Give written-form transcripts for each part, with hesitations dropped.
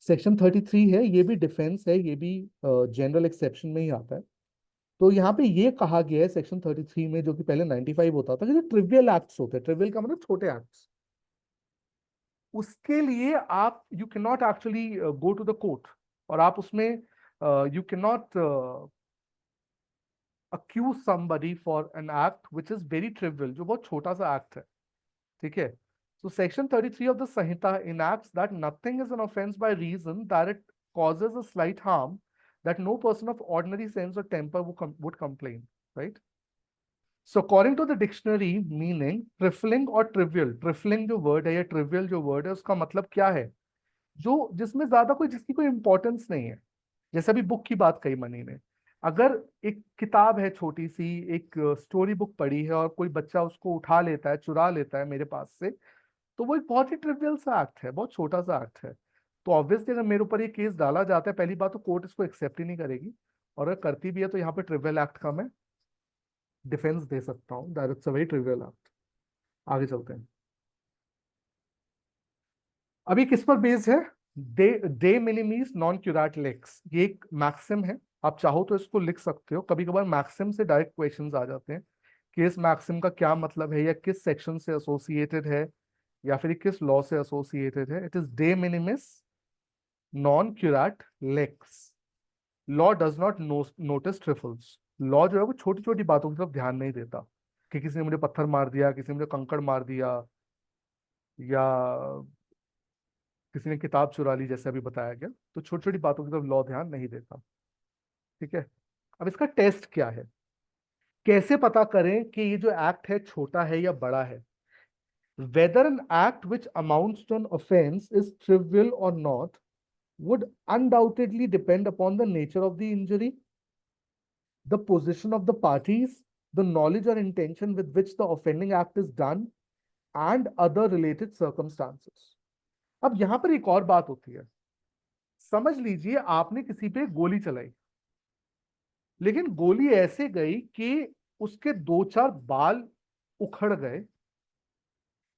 Section 33 है, ये भी डिफेंस है, ये भी जनरल एक्सेप्शन में ही आता है। तो यहाँ पे ये कहा गया है सेक्शन 33 में, जो कि पहले 95 होता था, कि जो ट्रिवियल एक्ट्स होते हैं, ट्रिवियल का मतलब छोटे एक्ट्स, उसके लिए आप you cannot actually go to the court, और आप उसमें you cannot accuse somebody for an act which is very trivial, जो बहुत छोटा सा एक्ट है, ठीक है। So section 33 of the Sanhita enacts that nothing is an offense by reason that it causes a slight harm that no person of ordinary sense or temper would complain, right? So according to the dictionary meaning, trifling or trivial, trifling जो word है या trivial जो word है, उसका मतलब क्या है? जो जिसमें ज्यादा कोई, जिसकी कोई इंपॉर्टेंस नहीं है। जैसे अभी बुक की बात कही मनी ने, अगर एक किताब है छोटी सी, एक स्टोरी बुक पढ़ी है और कोई बच्चा उसको उठा लेता है, चुरा लेता है मेरे पास से, तो वो एक बहुत ही ट्रिवियल सा एक्ट है, बहुत छोटा सा एक्ट है। तो ऑब्वियसली अगर मेरे ऊपर ये केस डाला जाता है, पहली बात तो कोर्ट इसको एक्सेप्ट ही नहीं करेगी, और अगर करती भी है तो यहाँ पे ट्रिवियल एक्ट का मैं डिफेंस दे सकता हूँ, that it's a very trivial act. आगे चलते हैं। अभी किस पर बेस्ड है? डे मिनिमीज नॉन क्यूराट लेक्स, ये एक मैक्सिम है। आप चाहो तो इसको लिख सकते हो, कभी कभार मैक्सिम से डायरेक्ट क्वेश्चंस आ जाते हैं कि इस मैक्सिम का क्या मतलब है, या किस सेक्शन से एसोसिएटेड है, या फिर किस लॉ से एसोसिएटेड है। इट इज डे मिनिमिस नॉन क्यूराट लेक्स। Law does not notice trifles. Law जो है वो छोटी छोटी बातों की तरफ ध्यान नहीं देता, कि किसी ने मुझे पत्थर मार दिया, किसी ने मुझे कंकड़ मार दिया, या किसी ने किताब चुरा ली, जैसे अभी बताया गया। तो छोटी छोटी बातों की तरफ लॉ ध्यान नहीं देता, ठीक है। अब इसका टेस्ट क्या है? कैसे पता करें कि ये जो एक्ट है छोटा है या बड़ा है? Whether an act which amounts to an offence is trivial or not would undoubtedly depend upon the nature of the injury, the position of the parties, the knowledge or intention with which the offending act is done, and other related circumstances. अब यहां पर एक और बात होती है। समझ लीजिए आपने किसी पे गोली चलाई, लेकिन गोली ऐसे गई कि उसके दो चार बाल उखड़ गए,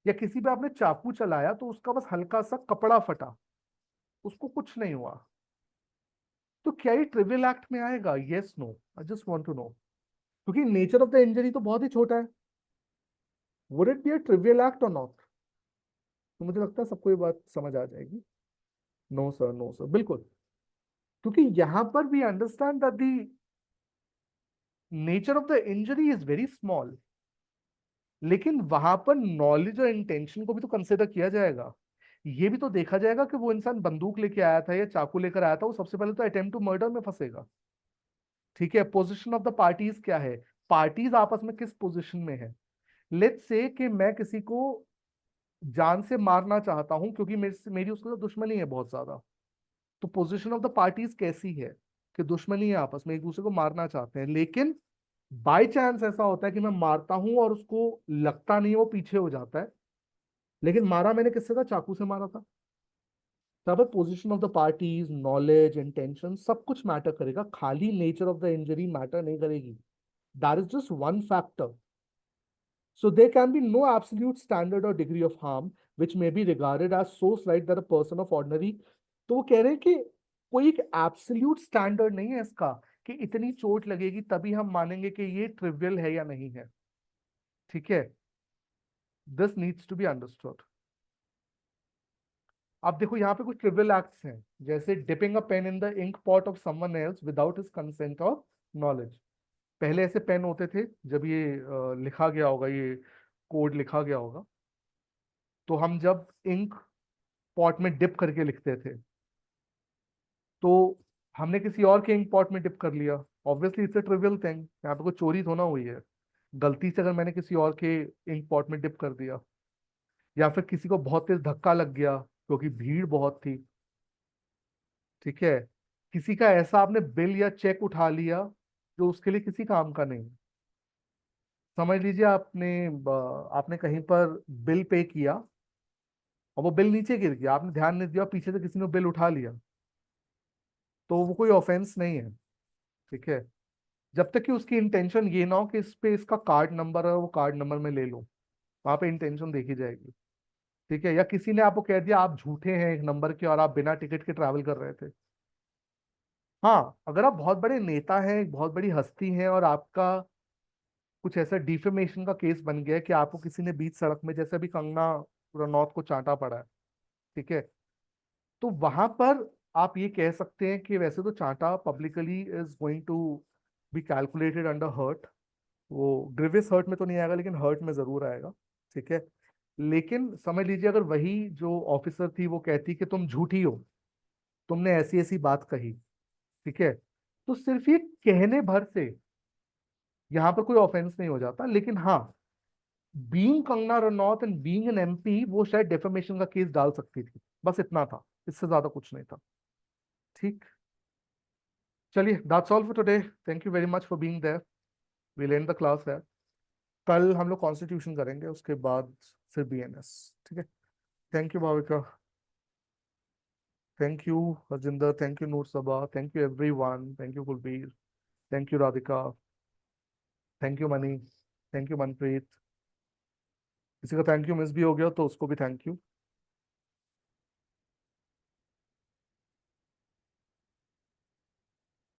या किसी पे आपने चाकू चलाया तो उसका बस हल्का सा कपड़ा फटा, उसको कुछ नहीं हुआ, तो क्या ये ट्रिवियल एक्ट में आएगा? Yes, no, I just want to know, क्योंकि नेचर ऑफ द इंजरी तो बहुत ही छोटा है। Would it be a trivial act और नॉट? तो मुझे लगता है सबको ये बात समझ आ जाएगी। नो सर, नो सर, बिल्कुल। क्योंकि यहां पर भी understand that the nature of the injury is very small, लेकिन वहां पर नॉलेज और इंटेंशन को भी तो कंसिडर किया जाएगा। ये भी तो देखा जाएगा कि वो इंसान बंदूक लेके आया था या चाकू लेकर आया था, वो सबसे पहले तो अटेम्प्ट टू मर्डर में फंसेगा, ठीक है। पोजीशन ऑफ द पार्टीज क्या है? पार्टीज आपस में किस पोजीशन में है? लेट्स से कि मैं किसी को जान से मारना चाहता हूं, क्योंकि मेरी उसके साथ दुश्मनी है बहुत ज्यादा। तो पोजीशन ऑफ द पार्टीज कैसी है? कि दुश्मनी है, आपस में एक दूसरे को मारना चाहते हैं, लेकिन बाय चांस ऐसा होता है कि मैं मारता हूं और उसको लगता नहीं है, वो पीछे हो जाता है, लेकिन मारा मैंने किससे था? चाकू से मारा था। तब position of the parties, knowledge, intention, सब कुछ मैटर करेगा, खाली nature of the injury matter नहीं करेगी। That is just one factor. So there can be no absolute standard or degree of harm which may be regarded as so slight that a person of ordinary, तो वो कह रहे हैं कि कोई एक एब्सोल्यूट स्टैंडर्ड नहीं है इसका, कि इतनी चोट लगेगी तभी हम मानेंगे कि ये ट्रिवियल है या नहीं है, ठीक है। This needs to be understood. अब देखो यहाँ पे कुछ ट्रिवियल एक्ट्स हैं, जैसे dipping a pen in the ink pot of someone else without his consent और नॉलेज। पहले ऐसे पेन होते थे, जब ये लिखा गया होगा, ये कोड लिखा गया होगा, तो हम जब इंक पॉट में डिप करके लिखते थे, तो हमने किसी और के इंक पॉट में डिप कर लिया। Obviously it's a trivial thing, यहाँ पे कोई चोरी थोड़ा हुई है। गलती से अगर मैंने किसी और के इंक पॉट में डिप कर दिया, या फिर किसी को बहुत तेज धक्का लग गया क्योंकि भीड़ बहुत थी, ठीक है। किसी का ऐसा आपने बिल या चेक उठा लिया जो उसके लिए किसी काम का नहीं। समझ लीजिए आपने कहीं पर बिल पे किया और वो बिल नीचे गिर गया, आपने ध्यान नहीं दिया, पीछे से किसी ने बिल उठा लिया, तो वो कोई ऑफेंस नहीं है, ठीक है। जब तक कि उसकी इंटेंशन ये ना हो कि इस पे इसका कार्ड नंबर है, वो कार्ड नंबर में ले लूं, वहां पे इंटेंशन देखी जाएगी, ठीक है, या किसी ने आपको कह दिया आप झूठे हैं एक नंबर के और आप बिना टिकट के ट्रैवल कर रहे थे। हाँ, अगर आप बहुत बड़े नेता हैं, एक बहुत बड़ी हस्ती हैं, और आपका कुछ ऐसा डिफेमेशन का केस बन गया है कि आपको किसी ने बीच सड़क में, जैसे अभी कंगना रनौत को चांटा पड़ा है, ठीक है, तो वहां पर आप ये कह सकते हैं कि वैसे तो चांटा publicly is going to be calculated under hurt. वो ग्रीवियस हर्ट में तो नहीं आएगा, लेकिन हर्ट में जरूर आएगा। ठीक है, लेकिन समझ लीजिए अगर वही जो ऑफिसर थी वो कहती कि तुम झूठी हो, तुमने ऐसी ऐसी बात कही, ठीक है, तो सिर्फ ये कहने भर से यहाँ पर कोई ऑफेंस नहीं हो जाता। लेकिन हाँ, being Kangana Ranaut and being an MP, वो शायद डेफेमेशन का केस डाल सकती थी, बस इतना था, इससे ज्यादा कुछ नहीं था। ठीक, चलिए, that's all for today. Thank you very much for being there. We'll end the class है। कल हम लोग कॉन्स्टिट्यूशन करेंगे, उसके बाद फिर बीएनएस। ठीक है, thank you Bhavika, thank you Harjinder, thank you Noor Saba, thank you everyone, thank you Kulbir, thank you Radhika, thank you Mani, thank you Manpreet. किसी का थैंक यू मिस भी हो गया तो उसको भी थैंक यू।